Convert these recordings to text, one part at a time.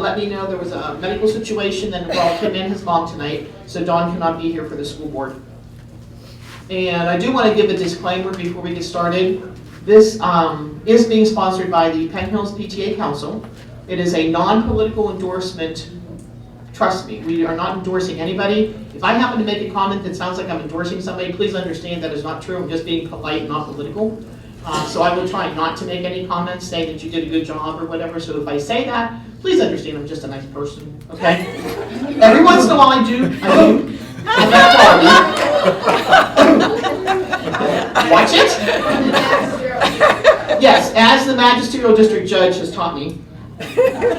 let me know there was a medical situation that involved him and his mom tonight, so Dawn cannot be here for the school board. And I do want to give a disclaimer before we get started. This is being sponsored by the Penn Hills PTA Council. It is a non-political endorsement. Trust me, we are not endorsing anybody. If I happen to make a comment that sounds like I'm endorsing somebody, please understand that is not true. I'm just being polite, not political. So I will try not to make any comments saying that you did a good job or whatever. So if I say that, please understand I'm just a nice person, okay? Every once in a while I do. I'm not Watch it. Yes, as the magisterial district judge has taught me.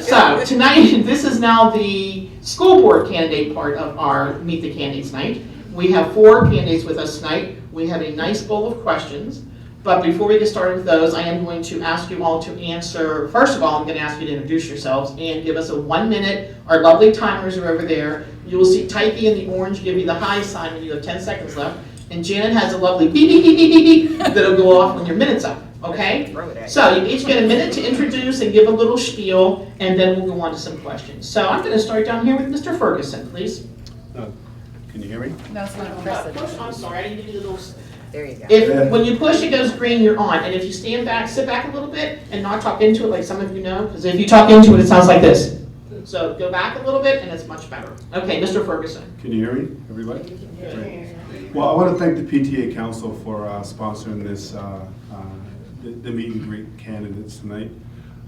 So tonight, this is now the school board candidate part of our Meet the Candidates night. We have 4 candidates with us tonight. We have a nice bowl of questions. But before we get started with those, I am going to ask you all to answer. First of all, I'm going to ask you to introduce yourselves and give us a 1 minute. Our lovely timers are over there. You will see Typey in the orange give you the high sign when you have 10 seconds left. And Janet has a lovely beep, beep, beep, beep, beep, beep that'll go off when your minute's up, okay? So you each get a minute to introduce and give a little spiel, and then we'll go on to some questions. So I'm going to start down here with Mr. Ferguson, please. Can you hear me? No, it's not Push, I'm sorry, I didn't give you the little... There you go. If when you push it goes green, you're on. And if you stand back, sit back a little bit and not talk into it like some of you know, because if you talk into it, it sounds like this. So go back a little bit and it's much better. Okay, Mr. Ferguson. Can you hear me, everybody? Great. Well, I want to thank the PTA Council for sponsoring this, the meet and greet candidates tonight.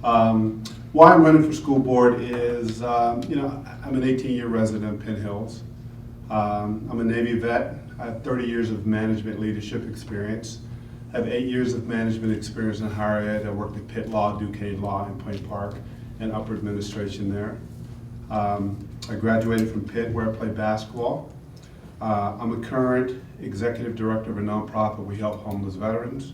Why I'm running for school board is, I'm an 18-year resident of Penn Hills. I'm a Navy vet. I have 30 years of management leadership experience. I have 8 years of management experience in higher ed. I worked at Pitt Law, Duquesne Law in Point Park, and upper administration there. I graduated from Pitt where I played basketball. I'm a current executive director of a nonprofit. We help homeless veterans.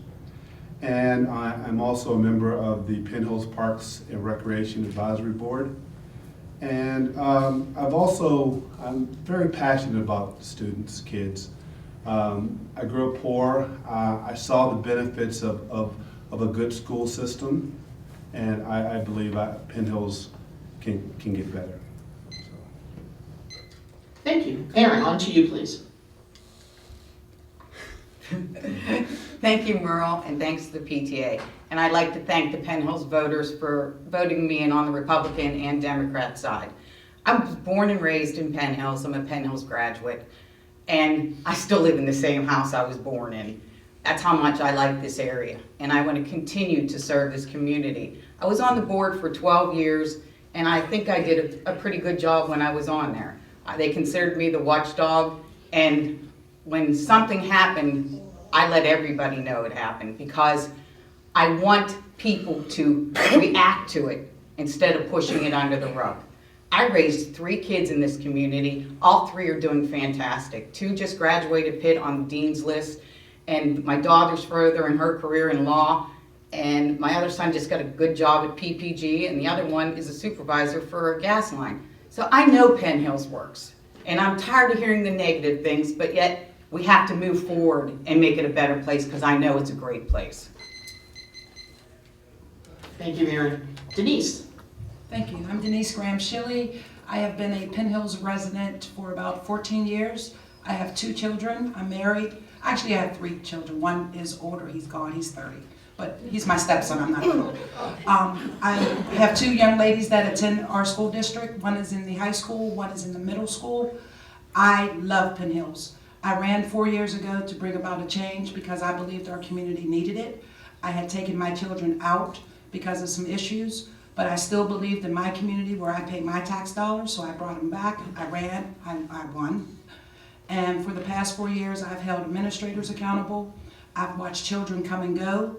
And I'm also a member of the Penn Hills Parks and Recreation Advisory Board. And I'm very passionate about students, kids. I grew up poor. I saw the benefits of a good school system, and I believe Penn Hills can get better. So. Thank you. Aaron, on to you, please. Thank you, Merle, and thanks to the PTA. And I'd like to thank the Penn Hills voters for voting me in on the Republican and Democrat side. I was born and raised in Penn Hills. I'm a Penn Hills graduate. And I still live in the same house I was born in. That's how much I like this area. And I want to continue to serve this community. I was on the board for 12 years, and I think I did a pretty good job when I was on there. They considered me the watchdog, and when something happened, I let everybody know it happened because I want people to react to it instead of pushing it under the rug. I raised 3 kids in this community. All 3 are doing fantastic. 2 just graduated Pitt on the dean's list, and my daughter's further in her career in law, and my other son just got a good job at PPG, and the other one is a supervisor for a gas line. So I know Penn Hills works, and I'm tired of hearing the negative things, but yet we have to move forward and make it a better place because I know it's a great place. Thank you, Aaron. Denise. Thank you. I'm Denise Graham-Shilley. I have been a Penn Hills resident for about 14 years. I have 2 children. I'm married. Actually, I have 3 children. One is older. He's gone. He's 30. But he's my stepson. I'm not old. I have 2 young ladies that attend our school district. One is in the high school. One is in the middle school. I love Penn Hills. I ran 4 years ago to bring about a change because I believed our community needed it. I had taken my children out because of some issues. But I still believed in my community where I pay my tax dollars, so I brought them back. I ran, I won. And for the past 4 years, I've held administrators accountable. I've watched children come and go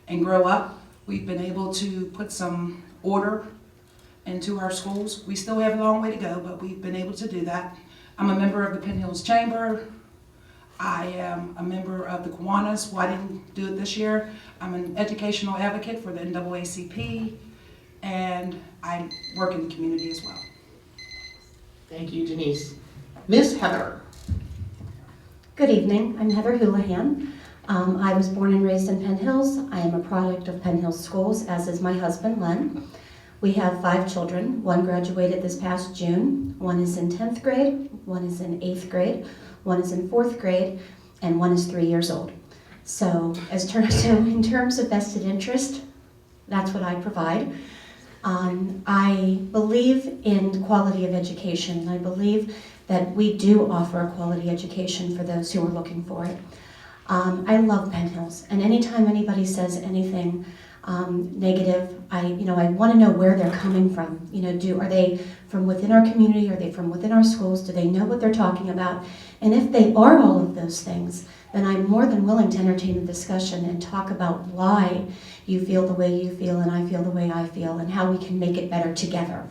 and grow up. We've been able to put some order into our schools. We still have a long way to go, but we've been able to do that. I'm a member of the Penn Hills Chamber. I am a member of the Kiwanis. Well, I didn't do it this year. I'm an educational advocate for the NAACP. And I work in the community as well. Thank you, Denise. Miss Heather. Good evening. I'm Heather Houlihan. I was born and raised in Penn Hills. I am a product of Penn Hills schools, as is my husband, Len. We have 5 children. One graduated this past June. One is in 10th grade, one is in 8th grade, one is in 4th grade, and one is 3 years old. So in terms of vested interest, that's what I provide. I believe in quality of education. I believe that we do offer a quality education for those who are looking for it. I love Penn Hills, and anytime anybody says anything negative, I want to know where they're coming from. Are they from within our community? Are they from within our schools? Do they know what they're talking about? And if they are all of those things, then I'm more than willing to entertain a discussion and talk about why you feel the way you feel and I feel the way I feel and how we can make it better together.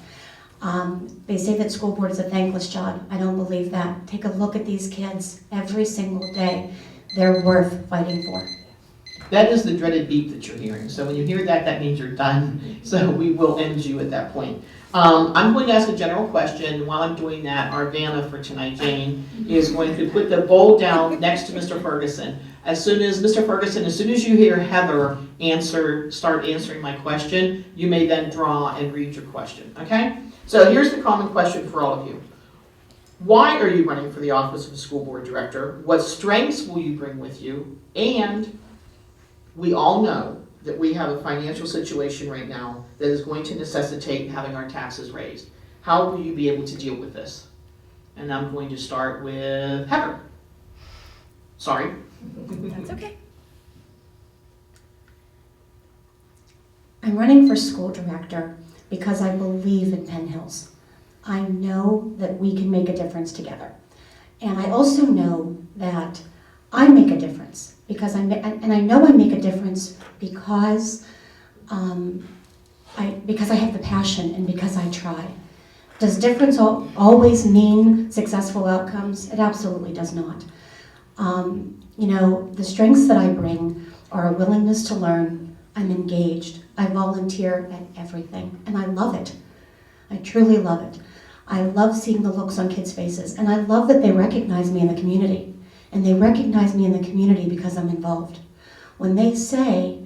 They say that school board is a thankless job. I don't believe that. Take a look at these kids every single day. They're worth fighting for. That is the dreaded beep that you're hearing. So when you hear that, that means you're done. So we will end you at that point. I'm going to ask a general question. While I'm doing that, our Vanna for tonight, Jane, is going to put the bowl down next to Mr. Ferguson. As soon as you hear Heather start answering my question, you may then draw and read your question, okay? So here's the common question for all of you. Why are you running for the office of school board director? What strengths will you bring with you? And we all know that we have a financial situation right now that is going to necessitate having our taxes raised. How will you be able to deal with this? And I'm going to start with Heather. Sorry. That's okay. I'm running for school director because I believe in Penn Hills. I know that we can make a difference together. And I also know that I make a difference because I know I make a difference because I have the passion and because I try. Does difference always mean successful outcomes? It absolutely does not. The strengths that I bring are a willingness to learn. I'm engaged. I volunteer at everything, and I love it. I truly love it. I love seeing the looks on kids' faces, and I love that they recognize me in the community. And they recognize me in the community because I'm involved. When they say,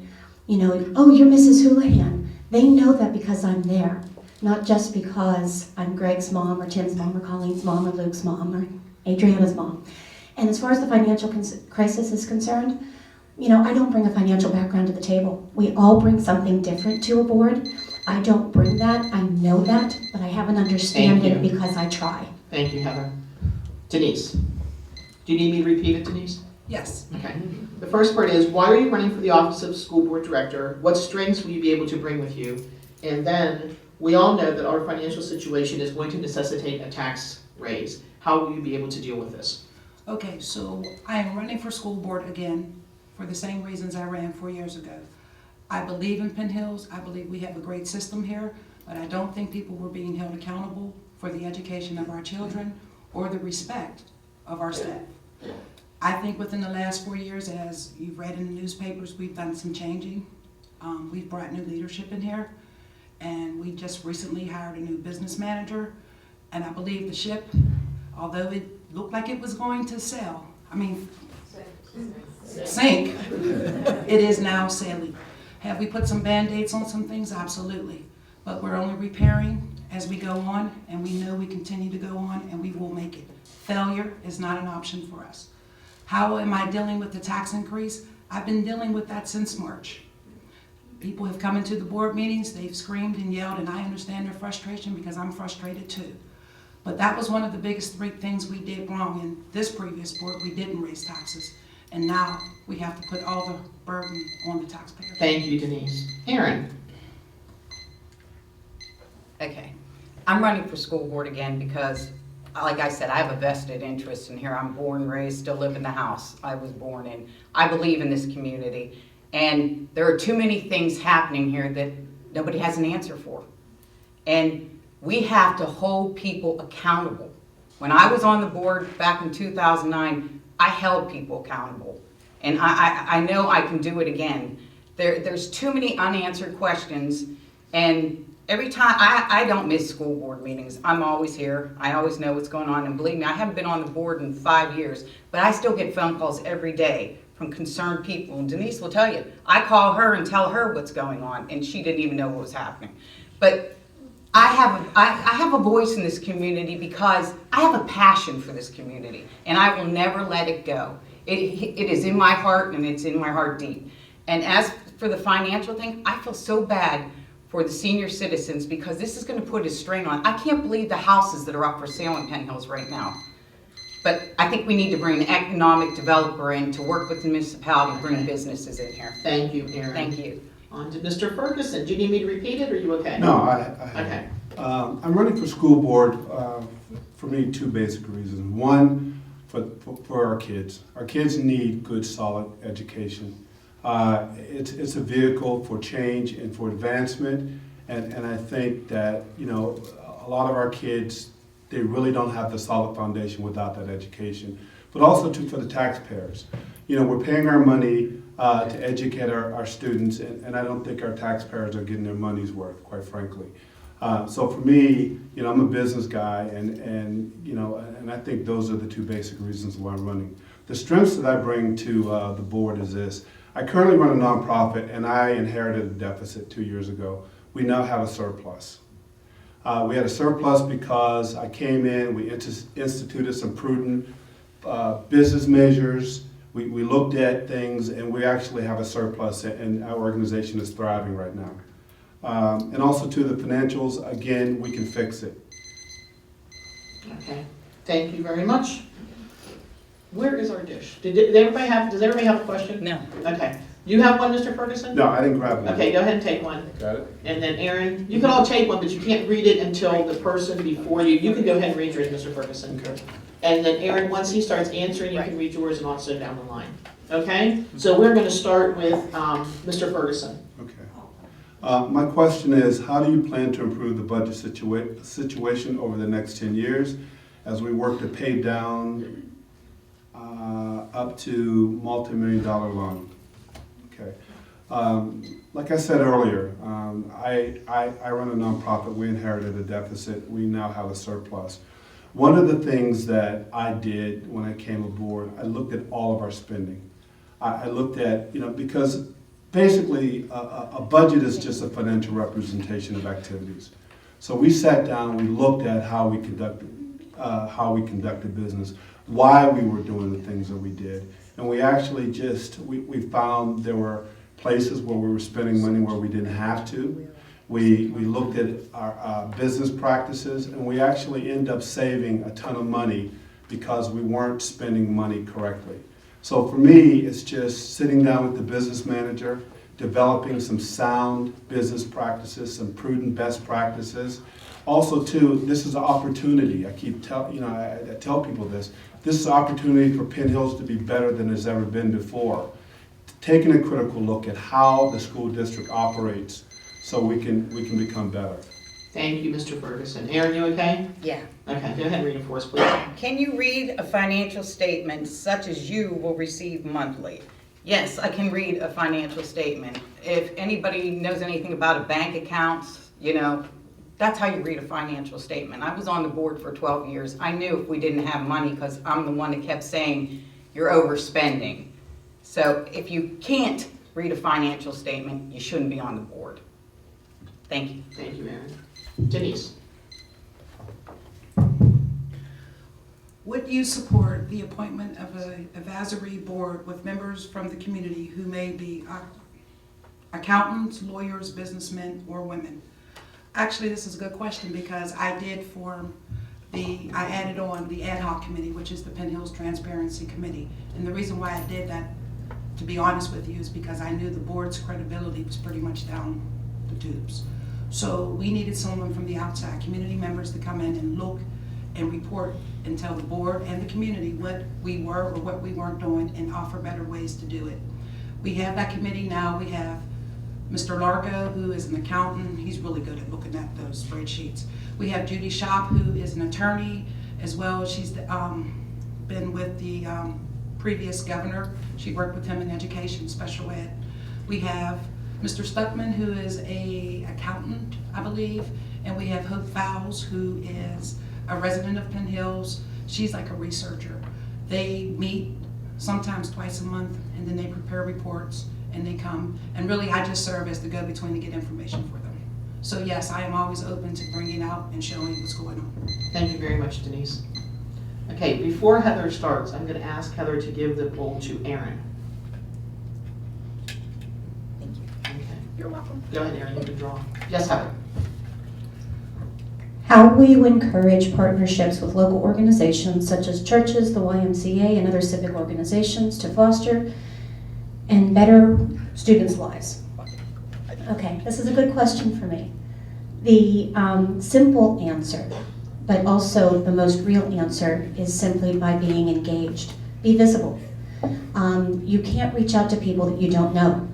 oh, you're Mrs. Houlihan, they know that because I'm there, not just because I'm Greg's mom or Tim's mom or Colleen's mom or Luke's mom or Adriana's mom. And as far as the financial crisis is concerned, I don't bring a financial background to the table. We all bring something different to a board. I don't bring that, I know that, but I have an understanding because I try. Thank you, Heather. Denise. Do you need me to repeat it, Denise? Yes. Okay. The first part is, why are you running for the office of school board director? What strengths will you be able to bring with you? And then, we all know that our financial situation is going to necessitate a tax raise. How will you be able to deal with this? Okay, so I am running for school board again for the same reasons I ran 4 years ago. I believe in Penn Hills. I believe we have a great system here, but I don't think people were being held accountable for the education of our children or the respect of our staff. I think within the last 4 years, as you've read in the newspapers, we've done some changing. We've brought new leadership in here, and we just recently hired a new business manager, and I believe the ship, although it looked like it was going to sink, it is now sailing. Have we put some Band-Aids on some things? Absolutely. But we're only repairing as we go on, and we know we continue to go on, and we will make it. Failure is not an option for us. How am I dealing with the tax increase? I've been dealing with that since March. People have come into the board meetings, they've screamed and yelled, and I understand their frustration because I'm frustrated too. But that was one of the biggest 3 things we did wrong in this previous board. We didn't raise taxes. And now we have to put all the burden on the taxpayer. Thank you, Denise. Aaron. Okay. I'm running for school board again because, like I said, I have a vested interest in here. I'm born, raised, still live in the house I was born in. I believe in this community. And there are too many things happening here that nobody has an answer for. And we have to hold people accountable. When I was on the board back in 2009, I held people accountable. And I know I can do it again. There's too many unanswered questions. And every time, I don't miss school board meetings. I'm always here. I always know what's going on. And believe me, I haven't been on the board in 5 years, but I still get phone calls every day from concerned people. And Denise will tell you, I call her and tell her what's going on, and she didn't even know what was happening. But I have a voice in this community because I have a passion for this community, and I will never let it go. It is in my heart, and it's in my heart deep. And as for the financial thing, I feel so bad for the senior citizens because this is going to put a strain on. I can't believe the houses that are up for sale in Penn Hills right now. But I think we need to bring an economic developer in to work with the municipality, bring businesses in here. Thank you, Aaron. Thank you. On to Mr. Ferguson. Do you need me to repeat it, or are you okay? No, I Okay. I'm running for school board for me 2 basic reasons. One, for our kids. Our kids need good, solid education. It's a vehicle for change and for advancement, and I think that, you know, a lot of our kids, they really don't have the solid foundation without that education. But also too for the taxpayers. You know, we're paying our money to educate our students, and I don't think our taxpayers are getting their money's worth, quite frankly. So for me, you know, I'm a business guy, and you know, and I think those are the 2 basic reasons why I'm running. The strengths that I bring to the board is this. I currently run a nonprofit, and I inherited a deficit 2 years ago. We now have a surplus. We had a surplus because I came in, we instituted some prudent business measures. We looked at things, and we actually have a surplus, and our organization is thriving right now. And also to the financials, again, we can fix it. Okay. Thank you very much. Where is our dish? Does everybody have a question? No. Okay. You have one, Mr. Ferguson? No, I didn't grab one. Okay, go ahead and take one. Got it? And then Aaron, you can all take one, but you can't read it until the person before you. You can go ahead and read yours, Mr. Ferguson. Okay. And then Aaron, once he starts answering, you can read yours and also down the line. Okay? So we're going to start with Mr. Ferguson. Okay. My question is, how do you plan to improve the budget situation over the next 10 years as we work to pay down up to multi-million-dollar loan? Okay. Like I said earlier, I run a nonprofit. We inherited a deficit. We now have a surplus. One of the things that I did when I came aboard, I looked at all of our spending. I looked at, you know, because basically a budget is just a financial representation of activities. So we sat down, we looked at how we conducted business, why we were doing the things that we did. And we actually we found there were places where we were spending money where we didn't have to. We looked at our business practices, and we actually end up saving a ton of money because we weren't spending money correctly. So for me, it's just sitting down with the business manager, developing some sound business practices, some prudent best practices. Also too, this is an opportunity. I tell people this. This is an opportunity for Penn Hills to be better than it's ever been before. Taking a critical look at how the school district operates so we can become better. Thank you, Mr. Ferguson. Aaron, you okay? Yeah. Okay, go ahead and read it for us, please. Can you read a financial statement such as you will receive monthly? Yes, I can read a financial statement. If anybody knows anything about a bank account, you know, that's how you read a financial statement. I was on the board for 12 years. I knew if we didn't have money because I'm the one that kept saying, you're overspending. So if you can't read a financial statement, you shouldn't be on the board. Thank you. Thank you, Aaron. Denise. Would you support the appointment of an advisory board with members from the community who may be accountants, lawyers, businessmen, or women? Actually, this is a good question because I added on the ad hoc committee, which is the Penn Hills Transparency Committee. And the reason why I did that, to be honest with you, is because I knew the board's credibility was pretty much down the tubes. So we needed someone from the outside, community members, to come in and look and report and tell the board and the community what we were or what we weren't doing and offer better ways to do it. We have that committee now. We have Mr. Largo, who is an accountant. He's really good at looking at those spreadsheets. We have Judy Shop, who is an attorney, as well as she's been with the previous governor. She worked with him in education, special ed. We have Mr. Stuckman, who is an accountant, I believe, and we have Hope Fowles, who is a resident of Penn Hills. She's like a researcher. They meet sometimes twice a month, and then they prepare reports, and they come. And really, I just serve as the go-between to get information for them. So yes, I am always open to bringing out and showing what's going on. Thank you very much, Denise. Okay, before Heather starts, I'm going to ask Heather to give the bowl to Erin. Thank you. Okay. You're welcome. Go ahead, Erin, you can draw. Yes, Heather. How will you encourage partnerships with local organizations such as churches, the YMCA, and other civic organizations to foster and better students' lives? Okay, this is a good question for me. The simple answer, but also the most real answer, is simply by being engaged. Be visible. You can't reach out to people that you don't know.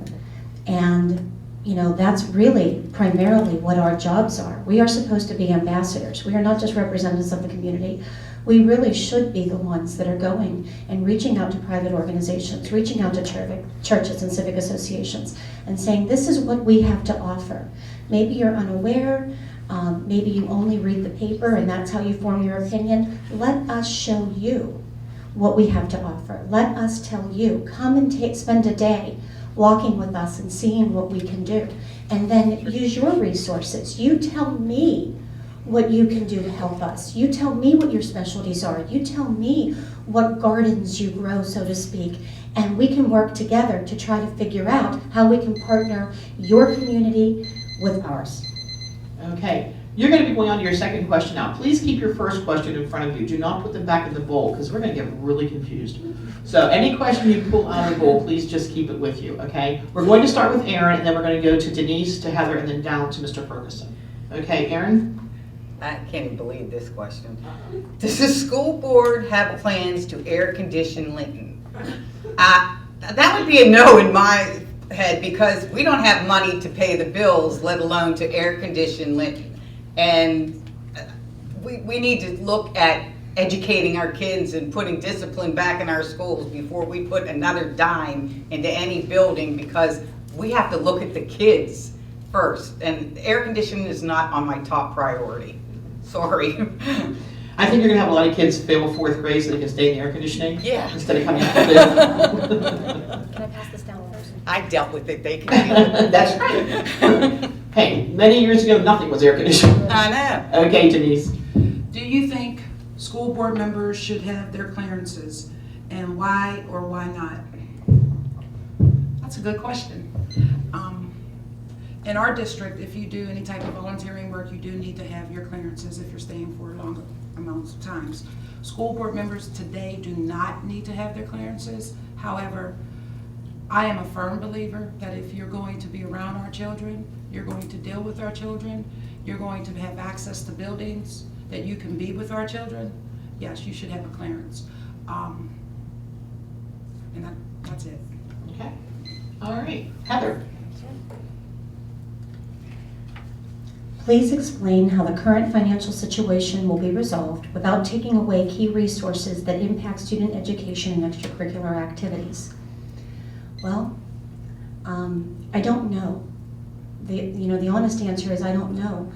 And you know, that's really primarily what our jobs are. We are supposed to be ambassadors. We are not just representatives of the community. We really should be the ones that are going and reaching out to private organizations, reaching out to churches and civic associations, and saying, this is what we have to offer. Maybe you're unaware, maybe you only read the paper and that's how you form your opinion. Let us show you what we have to offer. Let us tell you. Come and spend a day walking with us and seeing what we can do. And then use your resources. You tell me what you can do to help us. You tell me what your specialties are. You tell me what gardens you grow, so to speak. And we can work together to try to figure out how we can partner your community with ours. Okay, you're going to be going on to your second question now. Please keep your first question in front of you. Do not put them back in the bowl because we're going to get really confused. So any question you pull out of the bowl, please just keep it with you, okay? We're going to start with Erin, and then we're going to go to Denise, to Heather, and then down to Mr. Ferguson. Okay, Erin? I can't even believe this question. Does the school board have plans to air condition Linton? That would be a no in my head because we don't have money to pay the bills, let alone to air condition Linton. And we need to look at educating our kids and putting discipline back in our schools before we put another dime into any building because we have to look at the kids first. And air conditioning is not on my top priority. Sorry. I think you're going to have a lot of kids fail fourth grade so they can stay in the air conditioning. Yeah. Instead of coming out the fifth. Can I pass this down first? I dealt with it. They can deal with it. That's right. Hey, many years ago, nothing was air conditioned. I know. Okay, Denise. Do you think school board members should have their clearances, and why or why not? That's a good question. In our district, if you do any type of volunteering work, you do need to have your clearances if you're staying for longer amounts of times. School board members today do not need to have their clearances. However, I am a firm believer that if you're going to be around our children, you're going to deal with our children, you're going to have access to buildings, that you can be with our children, yes, you should have a clearance. And that's it. Okay. All right. Heather. Please explain how the current financial situation will be resolved without taking away key resources that impact student education and extracurricular activities. Well, I don't know. The honest answer is I don't know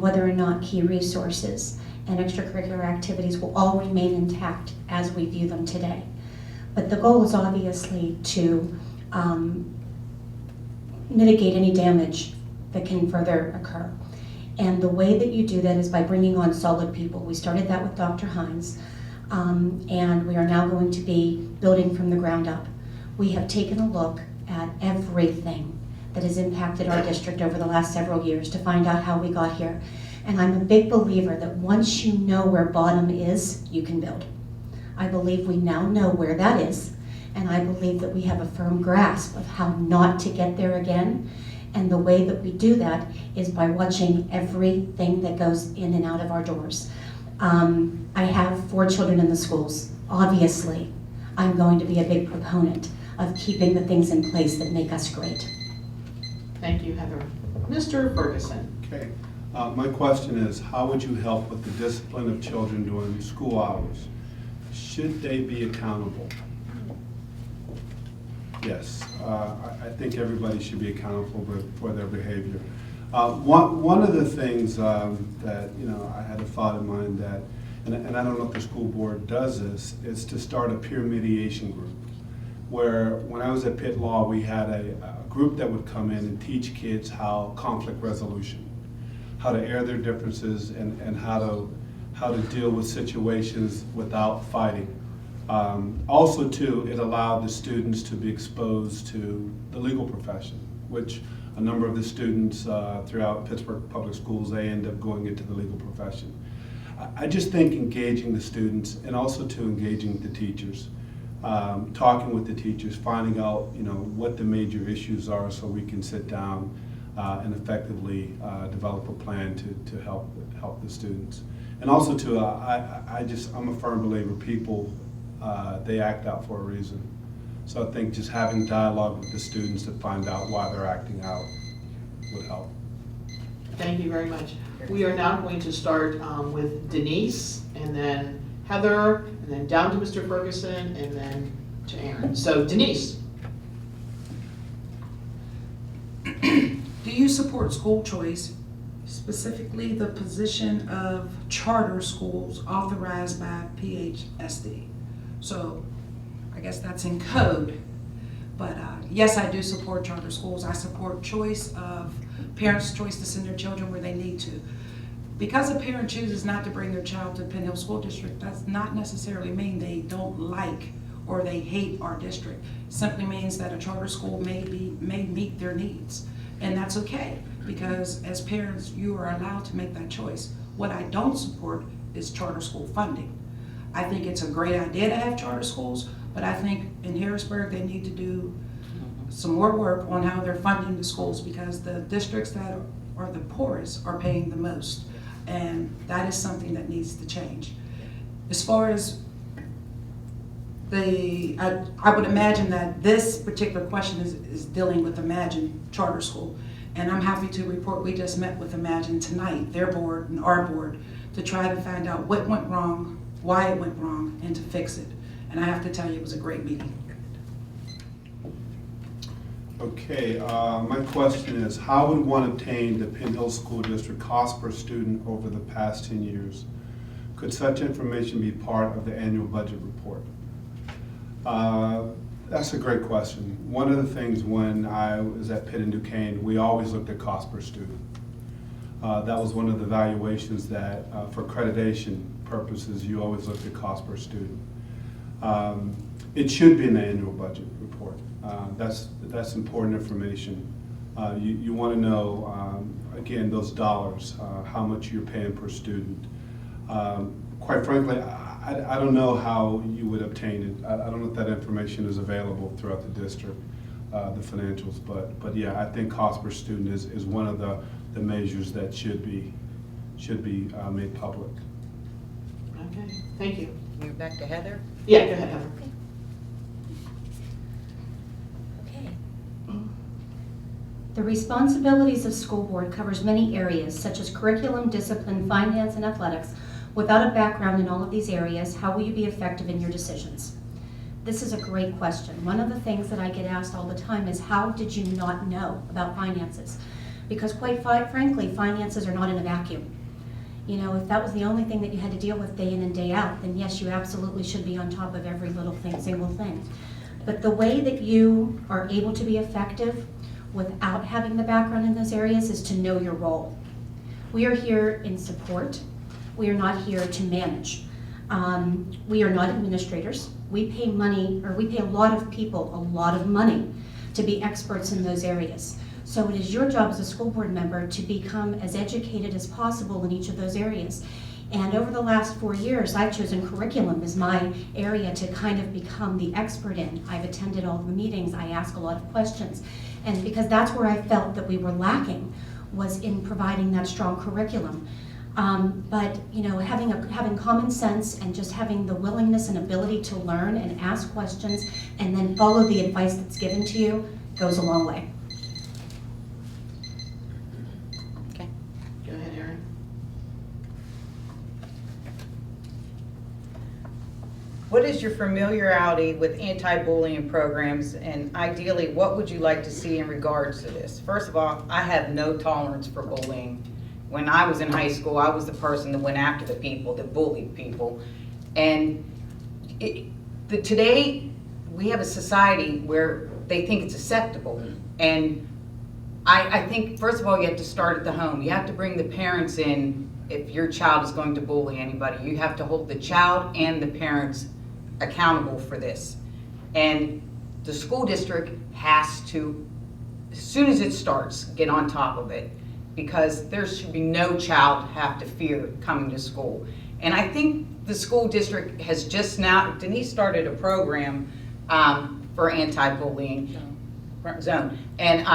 whether or not key resources and extracurricular activities will all remain intact as we view them today. But the goal is obviously to mitigate any damage that can further occur. And the way that you do that is by bringing on solid people. We started that with Dr. Hines, and we are now going to be building from the ground up. We have taken a look at everything that has impacted our district over the last several years to find out how we got here. And I'm a big believer that once you know where bottom is, you can build. I believe we now know where that is, and I believe that we have a firm grasp of how not to get there again. And the way that we do that is by watching everything that goes in and out of our doors. I have 4 children in the schools. Obviously, I'm going to be a big proponent of keeping the things in place that make us great. Thank you, Heather. Mr. Ferguson. Okay. My question is, how would you help with the discipline of children during school hours? Should they be accountable? Yes, I think everybody should be accountable for their behavior. One of the things that I had a thought in mind that, and I don't know if the school board does this, is to start a peer mediation group. Where when I was at Pitt Law, we had a group that would come in and teach kids how conflict resolution. how to air their differences and how to deal with situations without fighting. Also too, it allowed the students to be exposed to the legal profession, which a number of the students throughout Pittsburgh Public Schools, they end up going into the legal profession. I just think engaging the students and also to engaging the teachers, talking with the teachers, finding out what the major issues are so we can sit down and effectively develop a plan to help the students. And also too, I'm a firm believer people, they act out for a reason. So I think just having dialogue with the students to find out why they're acting out would help. Thank you very much. We are now going to start with Denise, and then Heather, and then down to Mr. Ferguson, and then to Aaron. So Denise. Do you support school choice, specifically the position of charter schools authorized by PHSD? So I guess that's in code, but yes, I do support charter schools. I support choice of parents' choice to send their children where they need to. Because a parent chooses not to bring their child to Penn Hills School District, does not necessarily mean they don't like or they hate our district. It simply means that a charter school may meet their needs. And that's okay, because as parents, you are allowed to make that choice. What I don't support is charter school funding. I think it's a great idea to have charter schools, but I think in Harrisburg, they need to do some more work on how they're funding the schools, because the districts that are the poorest are paying the most. And that is something that needs to change. As far as I would imagine that this particular question is dealing with Imagine Charter School. And I'm happy to report we just met with Imagine tonight, their board and our board, to try to find out what went wrong, why it went wrong, and to fix it. And I have to tell you, it was a great meeting. Okay, my question is, how would one obtain the Penn Hills School District cost per student over the past 10 years? Could such information be part of the annual budget report? That's a great question. One of the things when I was at Pitt and Duquesne, we always looked at cost per student. That was one of the valuations that, for accreditation purposes, you always looked at cost per student. It should be in the annual budget report. That's important information. You want to know, again, those dollars, how much you're paying per student. Quite frankly, I don't know how you would obtain it. I don't know if that information is available throughout the district, the financials, but yeah, I think cost per student is one of the measures that should be made public. Okay, thank you. Move back to Heather. Yeah, go ahead, Heather. Okay. The responsibilities of school board covers many areas such as curriculum, discipline, finance, and athletics. Without a background in all of these areas, how will you be effective in your decisions? This is a great question. One of the things that I get asked all the time is, how did you not know about finances? Because quite frankly, finances are not in a vacuum. You know, if that was the only thing that you had to deal with day in and day out, then yes, you absolutely should be on top of every little thing, single thing. But the way that you are able to be effective without having the background in those areas is to know your role. We are here in support. We are not here to manage. We are not administrators. We pay money, or we pay a lot of people a lot of money to be experts in those areas. So it is your job as a school board member to become as educated as possible in each of those areas. And over the last 4 years, I've chosen curriculum as my area to kind of become the expert in. I've attended all the meetings, I ask a lot of questions. And because that's where I felt that we were lacking, was in providing that strong curriculum. But you know, having common sense and just having the willingness and ability to learn and ask questions and then follow the advice that's given to you goes a long way. Okay. Go ahead, Aaron. What is your familiarity with anti-bullying programs, and ideally, what would you like to see in regards to this? First of all, I have no tolerance for bullying. When I was in high school, I was the person that went after the people, that bullied people. And today, we have a society where they think it's acceptable. And I think, first of all, you have to start at the home. You have to bring the parents in if your child is going to bully anybody. You have to hold the child and the parents accountable for this. And the school district has to, as soon as it starts, get on top of it, because there should be no child have to fear coming to school. And I think the school district has just now, Denise started a program for anti-bullying zone. And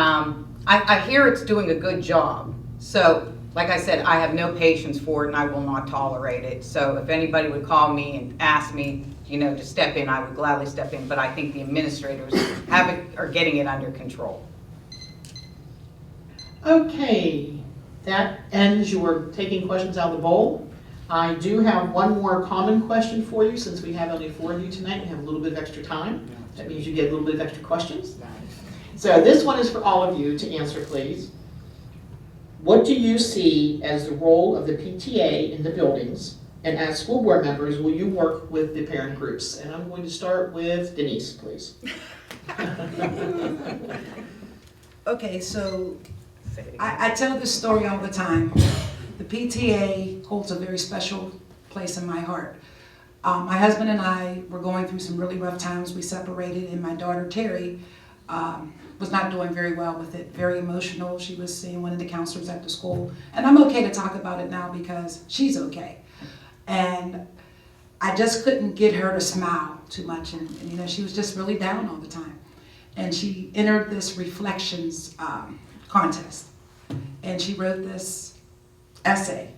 I hear it's doing a good job. So, like I said, I have no patience for it and I will not tolerate it. So if anybody would call me and ask me, to step in, I would gladly step in. But I think the administrators are getting it under control. Okay, that ends your taking questions out of the bowl. I do have one more common question for you, since we have only 4 of you tonight. We have a little bit of extra time. That means you get a little bit of extra questions. So this one is for all of you to answer, please. What do you see as the role of the PTA in the buildings? And as school board members, will you work with the parent groups? And I'm going to start with Denise, please. Okay, so I tell this story all the time. The PTA holds a very special place in my heart. My husband and I were going through some really rough times. We separated, and my daughter Terry was not doing very well with it, very emotional. She was seeing one of the counselors at the school. And I'm okay to talk about it now because she's okay. And I just couldn't get her to smile too much. And she was just really down all the time. And she entered this reflections contest. And she wrote this essay.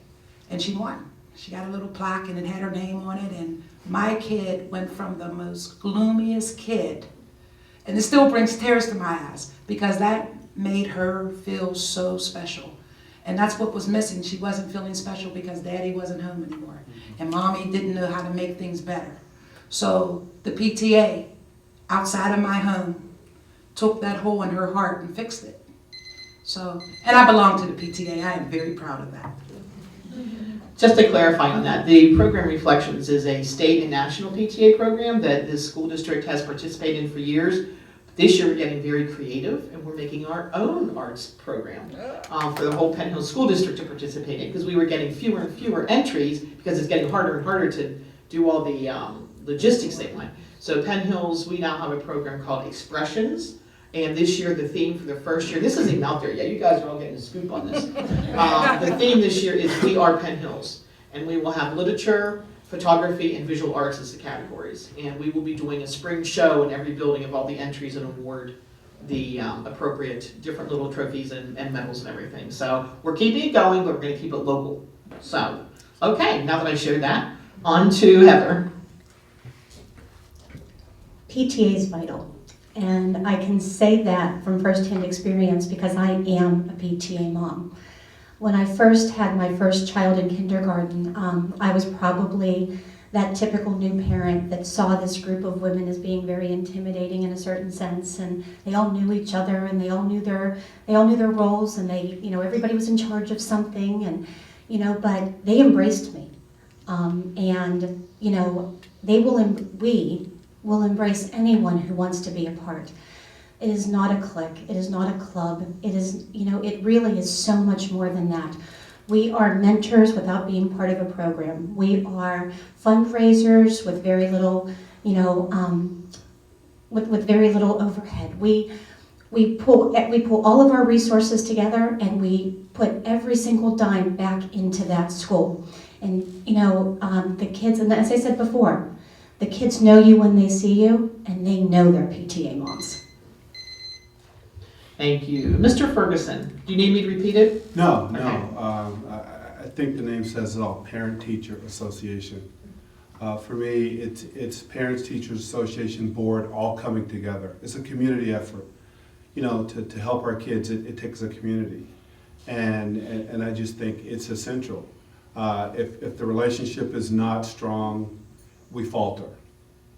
And she won. She got a little plaque and it had her name on it. And my kid went from the most gloomiest kid, and it still brings tears to my eyes because that made her feel so special. And that's what was missing. She wasn't feeling special because daddy wasn't home anymore. And mommy didn't know how to make things better. So the PTA, outside of my home, took that hole in her heart and fixed it. So, and I belong to the PTA. I am very proud of that. Just to clarify on that, the program Reflections is a state and national PTA program that this school district has participated in for years. This year we're getting very creative and we're making our own arts program for the whole Penn Hills School District to participate in, because we were getting fewer and fewer entries because it's getting harder and harder to do all the logistics they want. So Penn Hills, we now have a program called Expressions. And this year, the theme for the first year, this isn't even out there yet, you guys are all getting a scoop on this. The theme this year is We Are Penn Hills. And we will have literature, photography, and visual arts as the categories. And we will be doing a spring show in every building of all the entries and award the appropriate different little trophies and medals and everything. So we're keeping it going, but we're gonna keep it local. So, okay, now that I shared that, on to Heather. PTA is vital. And I can say that from firsthand experience because I am a PTA mom. When I first had my first child in kindergarten, I was probably that typical new parent that saw this group of women as being very intimidating in a certain sense, and they all knew each other and they all knew their roles, and they, everybody was in charge of something, and but they embraced me, and we will embrace anyone who wants to be a part. It is not a clique, it is not a club, it is, it really is so much more than that. We are mentors without being part of a program. We are fundraisers with very little, with very little overhead. We pull all of our resources together and we put every single dime back into that school. And the kids, and as I said before, the kids know you when they see you, and they know their PTA moms. Thank you. Mr. Ferguson, do you need me to repeat it? No. Okay. I think the name says it all, Parent Teacher Association. For me, it's Parents Teachers Association Board all coming together. It's a community effort. To help our kids, it takes a community. And I just think it's essential. If the relationship is not strong, we falter.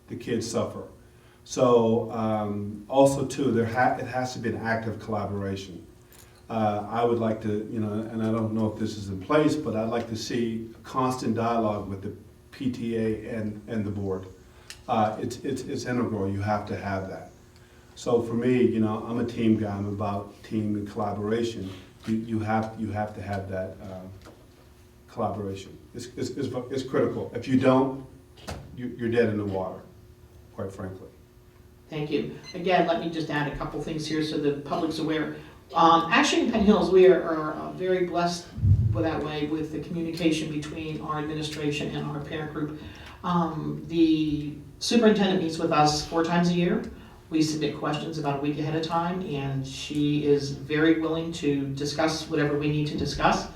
The kids suffer. So also too, it has to be an active collaboration. I would like to, and I don't know if this is in place, but I'd like to see a constant dialogue with the PTA and the board. It's integral. You have to have that. So for me, you know, I'm a team guy. I'm about team and collaboration. You have to have that collaboration. It's critical. If you don't, you're dead in the water, quite frankly. Thank you. Again, let me just add a couple things here so the public's aware. Actually, in Penn Hills, we are very blessed that way with the communication between our administration and our parent group. The superintendent meets with us 4 times a year. We submit questions about a week ahead of time, and she is very willing to discuss whatever we need to discuss.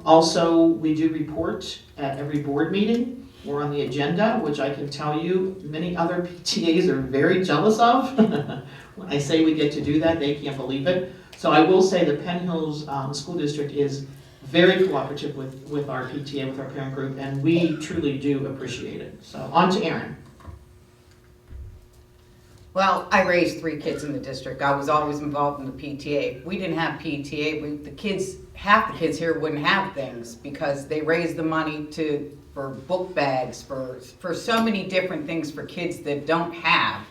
Also, we do report at every board meeting. We're on the agenda, which I can tell you many other PTAs are very jealous of. When I say we get to do that, they can't believe it. So I will say the Penn Hills School District is very cooperative with our PTA, with our parent group, and we truly do appreciate it. So on to Erin. Well, I raised 3 kids in the district. I was always involved in the PTA. If we didn't have PTA, half the kids here wouldn't have things because they raise the money for book bags, for so many different things for kids that don't have.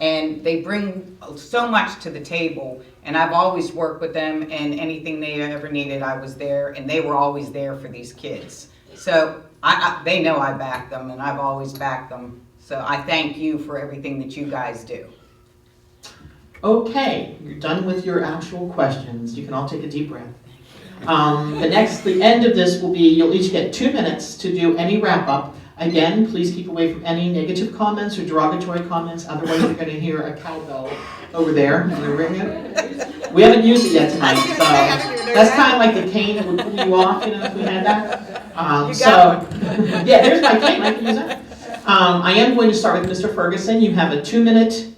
And they bring so much to the table, and I've always worked with them, and anything they ever needed, I was there, and they were always there for these kids. So they know I back them, and I've always backed them. So I thank you for everything that you guys do. Okay, you're done with your actual questions. You can all take a deep breath. The end of this will be, you'll each get 2 minutes to do any wrap-up. Again, please keep away from any negative comments or derogatory comments, otherwise you're going to hear a cowbell over there. We haven't used it yet tonight, so that's kind of like the cane that would pull you off, you know, if we had that. Yeah, here's my cane, I can use it. I am going to start with Mr. Ferguson. You have a 2-minute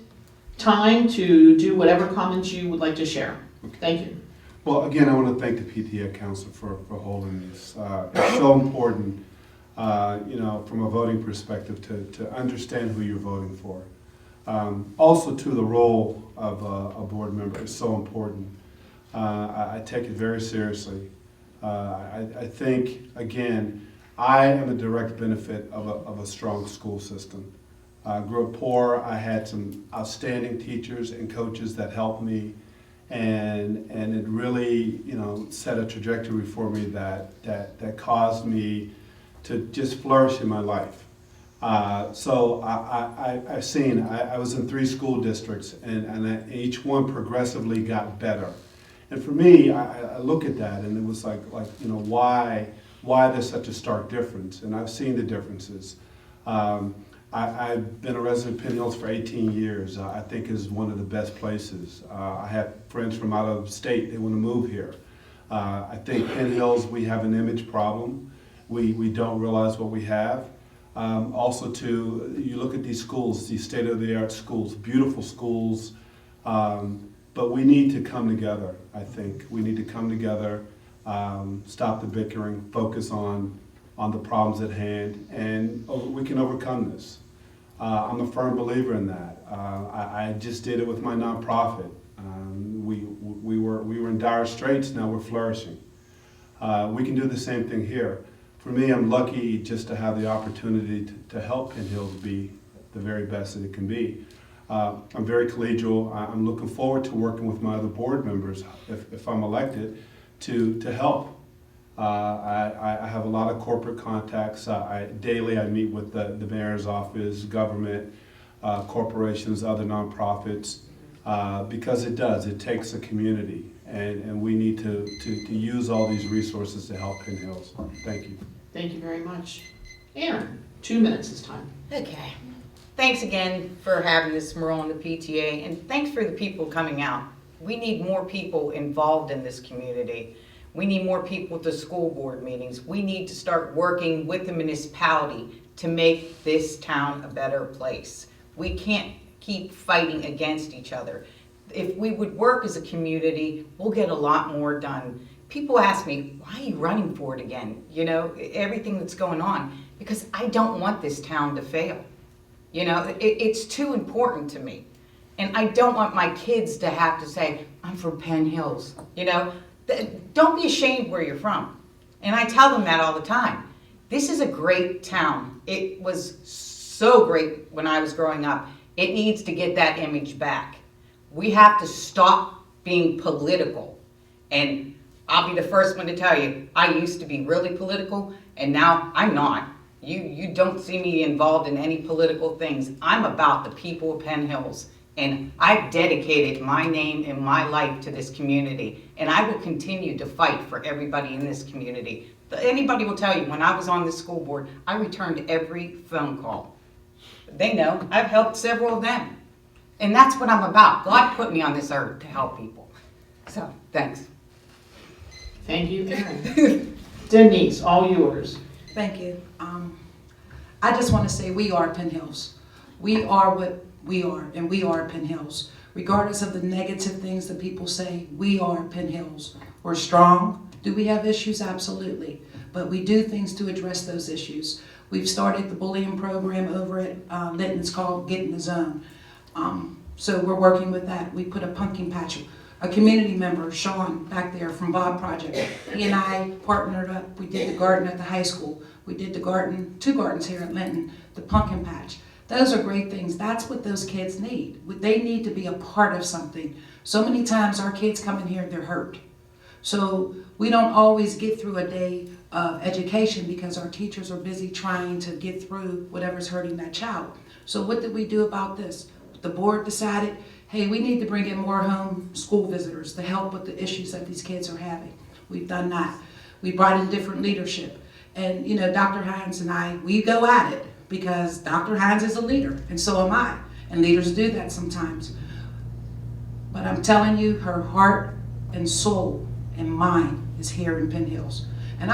time to do whatever comments you would like to share. Thank you. Well, again, I want to thank the PTA Council for holding this. It's so important, you know, from a voting perspective to understand who you're voting for. Also, to the role of a board member is so important. I take it very seriously. I think, again, I am a direct benefit of a strong school system. I grew up poor. I had some outstanding teachers and coaches that helped me, and it really, you know, set a trajectory for me that caused me to just flourish in my life. So I've seen, I was in 3 school districts, and each one progressively got better. And for me, I look at that, and it was like you know, why there's such a stark difference, and I've seen the differences. I've been a resident of Penn Hills for 18 years. I think it is one of the best places. I have friends from out of state, they want to move here. I think Penn Hills, we have an image problem. We don't realize what we have. Also too, you look at these schools, these state-of-the-art schools, beautiful schools, but we need to come together, I think. We need to come together, stop the bickering, focus on the problems at hand, and we can overcome this. I'm a firm believer in that. I just did it with my nonprofit. We were in dire straits, now we're flourishing. We can do the same thing here. For me, I'm lucky just to have the opportunity to help Penn Hills be the very best that it can be. I'm very collegial. I'm looking forward to working with my other board members, if I'm elected, to help. I have a lot of corporate contacts. Daily I meet with the mayor's office, government, corporations, other nonprofits, because it takes a community, and we need to use all these resources to help Penn Hills. Thank you. Thank you very much. Aaron, 2 minutes this time. Okay. Thanks again for having this, Merle, and the PTA, and thanks for the people coming out. We need more people involved in this community. We need more people at the school board meetings. We need to start working with the municipality to make this town a better place. We can't keep fighting against each other. If we would work as a community, we'll get a lot more done. People ask me, why are you running for it again? You know, everything that's going on. Because I don't want this town to fail. You know, it's too important to me. And I don't want my kids to have to say, I'm from Penn Hills. You know, don't be ashamed where you're from. And I tell them that all the time. This is a great town. It was so great when I was growing up. It needs to get that image back. We have to stop being political. And I'll be the first one to tell you, I used to be really political, and now I'm not. You don't see me involved in any political things. I'm about the people of Penn Hills, and I've dedicated my name and my life to this community, and I will continue to fight for everybody in this community. Anybody will tell you, when I was on the school board, I returned every phone call. They know, I've helped several of them. And that's what I'm about. God put me on this earth to help people. So, thanks. Thank you, Karen. Denise, all yours. Thank you. I just want to say we are Penn Hills. We are what we are, and we are Penn Hills. Regardless of the negative things that people say, we are Penn Hills. We're strong. Do we have issues? Absolutely. But we do things to address those issues. We've started the bullying program over at Linton. It's called Get in the Zone. So we're working with that. We put a pumpkin patch. A community member, Sean, back there from Bob Project, he and I partnered up. We did the garden at the high school. We did the garden, 2 gardens here at Linton, the pumpkin patch. Those are great things. That's what those kids need. They need to be a part of something. So many times our kids come in here, they're hurt. So we don't always get through a day of education because our teachers are busy trying to get through whatever's hurting that child. So what did we do about this? The board decided, hey, we need to bring in more home school visitors to help with the issues that these kids are having. We've done that. We brought in different leadership. And you know, Dr. Hines and I, we go at it because Dr. Hines is a leader and so am I. And leaders do that sometimes. But I'm telling you, her heart and soul and mind is here in Penn Hills. And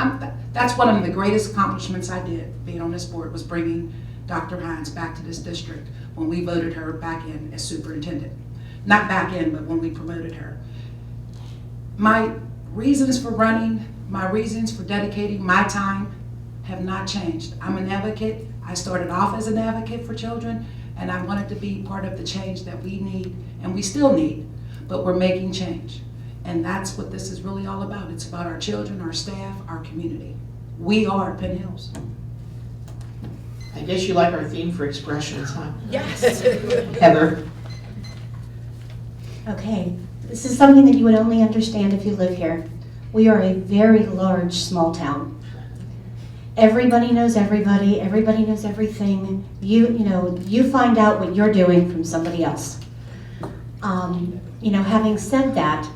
that's one of the greatest accomplishments I did being on this board, was bringing Dr. Hines back to this district when we voted her back in as superintendent. Not back in, but when we promoted her. My reasons for running, my reasons for dedicating my time have not changed. I'm an advocate. I started off as an advocate for children, and I wanted to be part of the change that we need, and we still need, but we're making change. And that's what this is really all about. It's about our children, our staff, our community. We are Penn Hills. I guess you like our theme for expressions, huh? Yes. Heather. Okay, this is something that you would only understand if you live here. We are a very large, small town. Everybody knows everybody. Everybody knows everything. You find out what you're doing from somebody else. Having said that,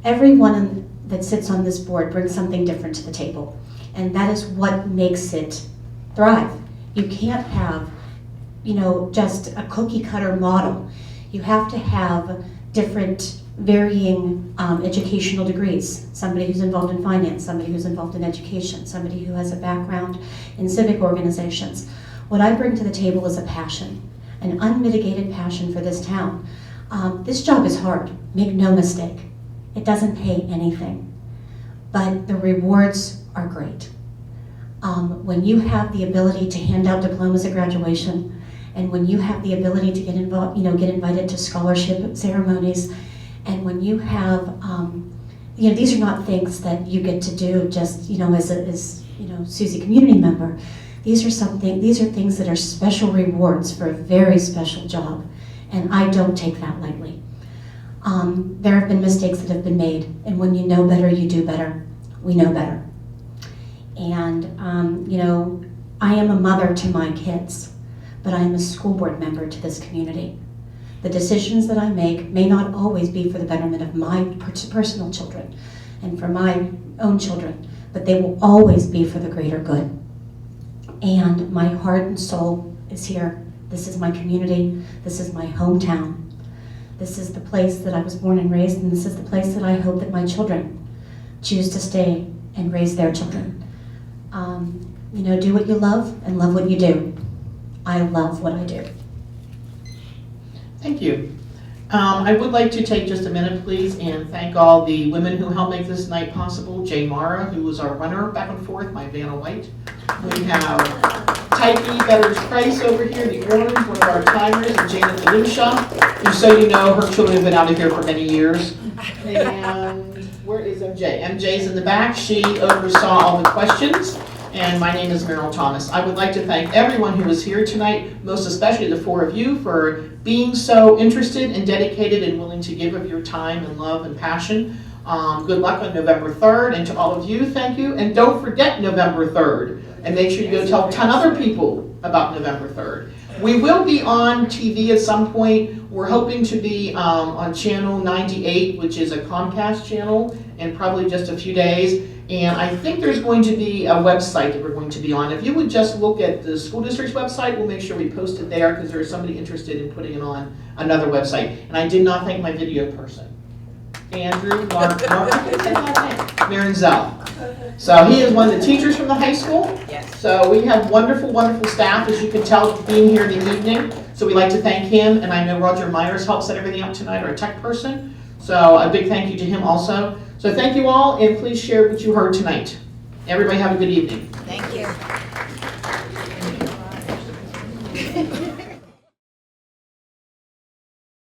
everyone that sits on this board brings something different to the table, and that is what makes it thrive. You can't have, just a cookie cutter model. You have to have different varying educational degrees. Somebody who's involved in finance, somebody who's involved in education, somebody who has a background in civic organizations. What I bring to the table is a passion, an unmitigated passion for this town. This job is hard, make no mistake. It doesn't pay anything, but the rewards are great. When you have the ability to hand out diplomas at graduation, and when you have the ability to get invited to scholarship ceremonies, and when you have, these are not things that you get to do just, as Susie community member. These are things that are special rewards for a very special job, and I don't take that lightly. There have been mistakes that have been made, and when you know better, you do better. We know better. And, I am a mother to my kids, but I am a school board member to this community. The decisions that I make may not always be for the betterment of my personal children and for my own children, but they will always be for the greater good. And my heart and soul is here. This is my community. This is my hometown. This is the place that I was born and raised, and this is the place that I hope that my children choose to stay and raise their children. Do what you love and love what you do. I love what I do. Thank you. I would like to take just a minute, please, and thank all the women who helped make this night possible. Jane Mara, who was our runner back and forth, my Vanna White. We have Tyke Betters Price over here, the orange, one of our timers, and Janet DeLucia. Just so you know, her children have been out of here for many years. And where is MJ? MJ's in the back. She oversaw all the questions. And my name is Meryl Thomas. I would like to thank everyone who was here tonight, most especially the 4 of you, for being so interested and dedicated and willing to give of your time and love and passion. Good luck on November 3rd, and to all of you, thank you. And don't forget November 3rd, and make sure you go tell 10 other people about November 3rd. We will be on TV at some point. We're hoping to be on channel 98, which is a Comcast channel, in probably just a few days. And I think there's going to be a website that we're going to be on. If you would just look at the school district's website, we'll make sure we post it there, because there's somebody interested in putting it on another website. And I did not thank my video person, Andrew Marinzel. So he is one of the teachers from the high school. Yes. So we have wonderful, wonderful staff, as you can tell, being here in the evening. So we'd like to thank him, and I know Roger Myers helped set everything up tonight, our tech person. So a big thank you to him also. So thank you all, and please share what you heard tonight. Everybody have a good evening. Thank you.